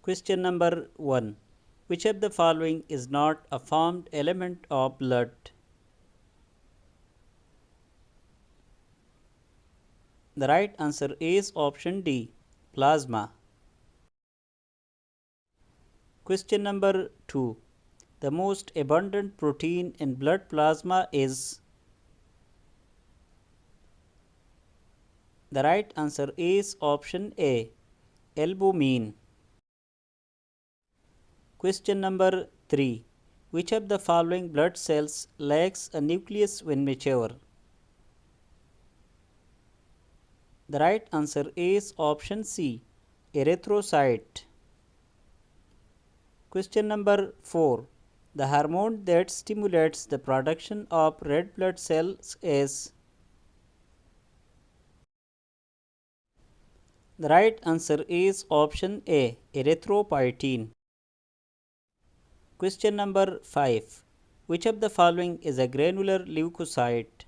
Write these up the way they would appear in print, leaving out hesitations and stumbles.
Question number 1. Which of the following is not a formed element of blood? The right answer is option D, plasma. Question number 2. The most abundant protein in blood plasma is? The right answer is option A, albumin. Question number 3. Which of the following blood cells lacks a nucleus when mature? The right answer is option C, erythrocyte. Question number 4. The hormone that stimulates the production of red blood cells is? The right answer is option A, erythropoietin. Question number 5. Which of the following is a granular leukocyte?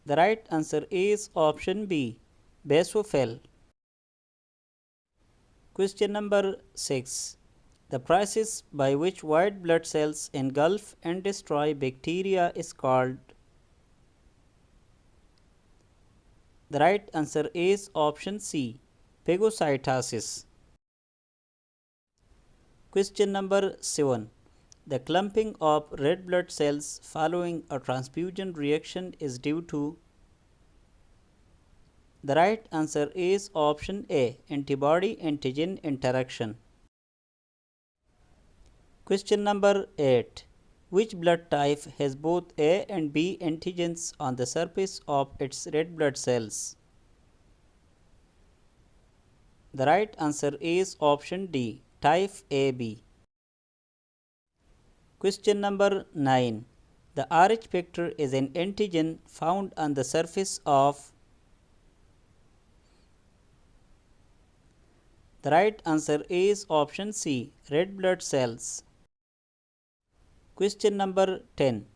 The right answer is option B, basophil. Question number 6. The process by which white blood cells engulf and destroy bacteria is called? The right answer is option C, phagocytosis. Question number 7. The clumping of red blood cells following a transfusion reaction is due to? The right answer is option A, antibody-antigen interaction. Question number 8. Which blood type has both A and B antigens on the surface of its red blood cells? The right answer is option D, type AB. Question number 9. The Rh factor is an antigen found on the surface of? The right answer is option C, red blood cells. Question number 10.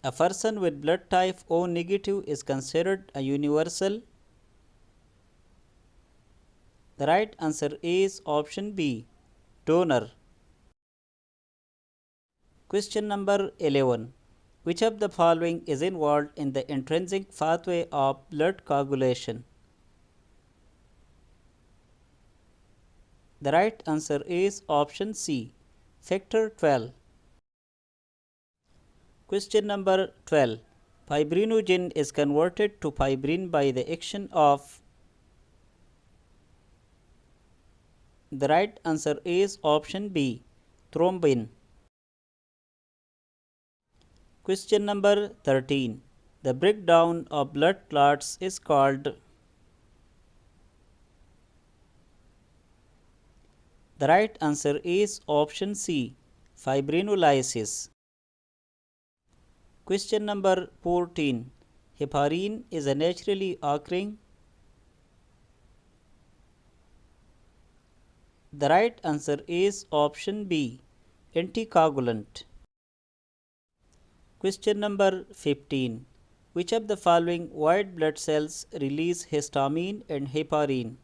A person with blood type O negative is considered a universal? The right answer is option B, donor. Question number 11. Which of the following is involved in the intrinsic pathway of blood coagulation? The right answer is option C, factor 12. Question number 12. Fibrinogen is converted to fibrin by the action of? The right answer is option B, thrombin. Question number 13. The breakdown of blood clots is called? The right answer is option C, fibrinolysis. Question number 14. Heparin is a naturally occurring? The right answer is option B, anticoagulant. Question number 15. Which of the following white blood cells release histamine and heparin?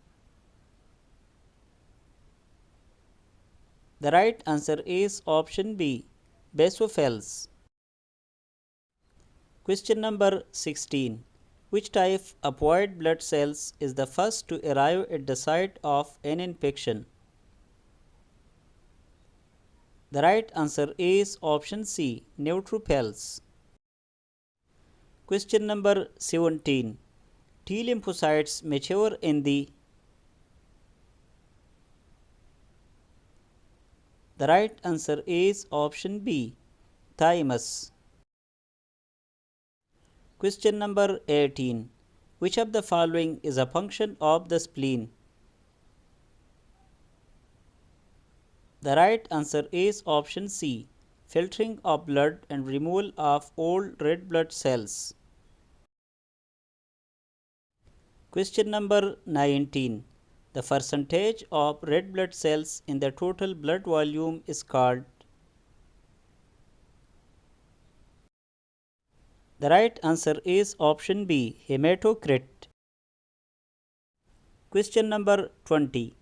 The right answer is option B, basophils. Question number 16. Which type of white blood cells is the first to arrive at the site of an infection? The right answer is option C, neutrophils. Question number 17. T lymphocytes mature in the? The right answer is option B, thymus. Question number 18. Which of the following is a function of the spleen? The right answer is option C, filtering of blood and removal of old red blood cells. Question number 19. The percentage of red blood cells in the total blood volume is called? The right answer is option B, hematocrit. Question number 20.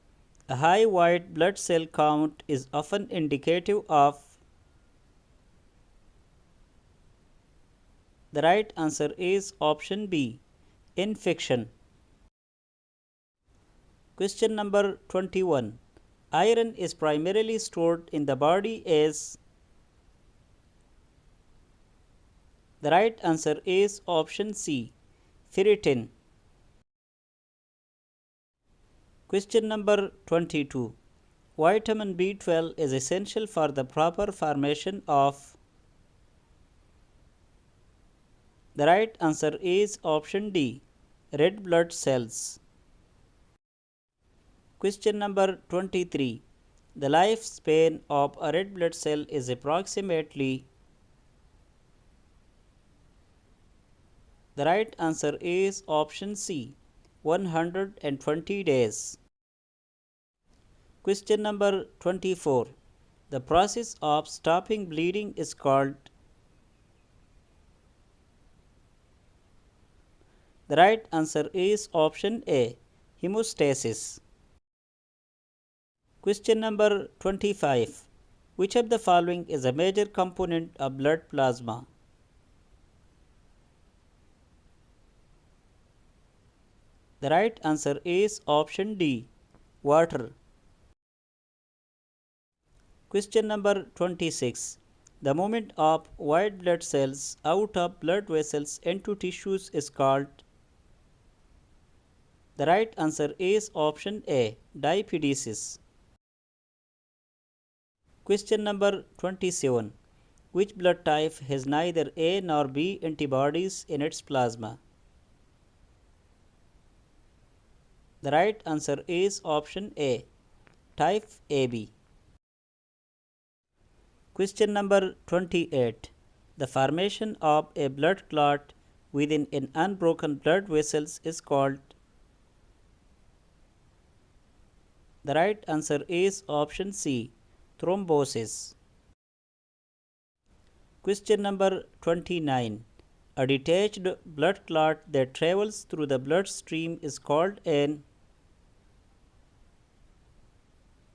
A high white blood cell count is often indicative of. The right answer is option B, infection. Question number 21. Iron is primarily stored in the body as. The right answer is option C, ferritin. Question number 22. Vitamin B12 is essential for the proper formation of. The right answer is option D, red blood cells. Question number 23. The lifespan of a red blood cell is approximately. The right answer is option C, 120 days. Question number 24. The process of stopping bleeding is called. The right answer is option A, hemostasis. Question number 25. Which of the following is a major component of blood plasma? The right answer is option D, water. Question number 26. The movement of white blood cells out of blood vessels into tissues is called. The right answer is option A, diapedesis. Question number 27. Which blood type has neither A nor B antibodies in its plasma? The right answer is option A, type AB. Question number 28. The formation of a blood clot within an unbroken blood vessels is called. The right answer is option C, thrombosis. Question number 29. A detached blood clot that travels through the bloodstream is called an.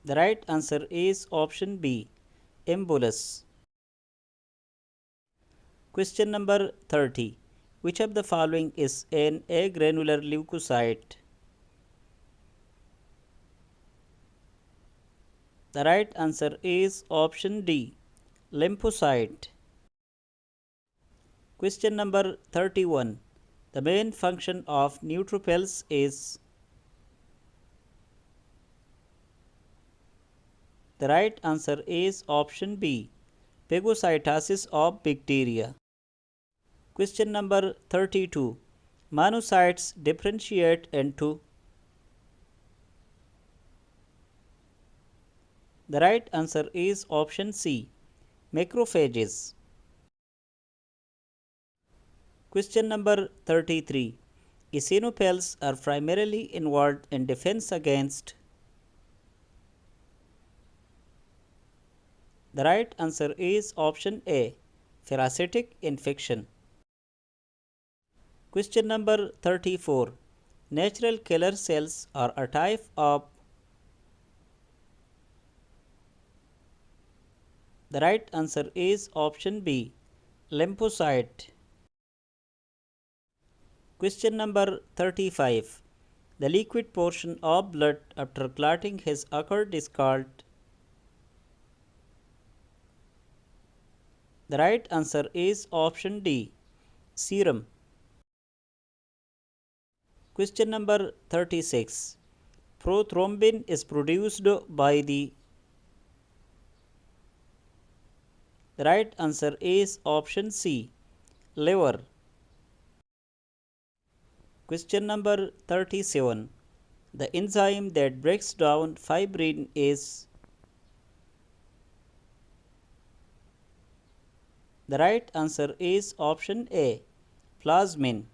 The right answer is option B, embolus. Question number 30. Which of the following is an agranular leukocyte? The right answer is option D, lymphocyte. Question number 31. The main function of neutrophils is. The right answer is option B, phagocytosis of bacteria. Question number 32. Monocytes differentiate into. The right answer is option C, macrophages. Question number 33. Eosinophils are primarily involved in defense against. The right answer is option A, parasitic infection. Question number 34. Natural killer cells are a type of. The right answer is option B, lymphocyte. Question number 35. The liquid portion of blood after clotting has occurred is called. The right answer is option D, serum. Question number 36. Prothrombin is produced by the. The right answer is option C, liver. Question number 37. The enzyme that breaks down fibrin is. The right answer is option A, plasmin.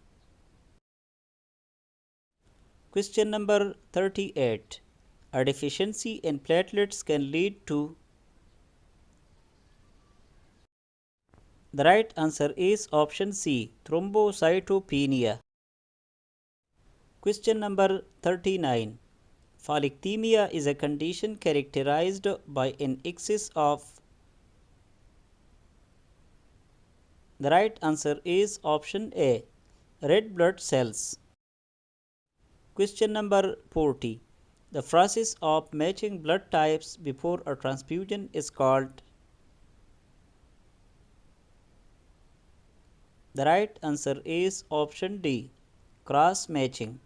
Question number 38. A deficiency in platelets can lead to. The right answer is option C, thrombocytopenia. Question number 39. Polycythemia is a condition characterized by an excess of. The right answer is option A, red blood cells. Question number 40. The process of matching blood types before a transfusion is called. The right answer is option D, cross matching.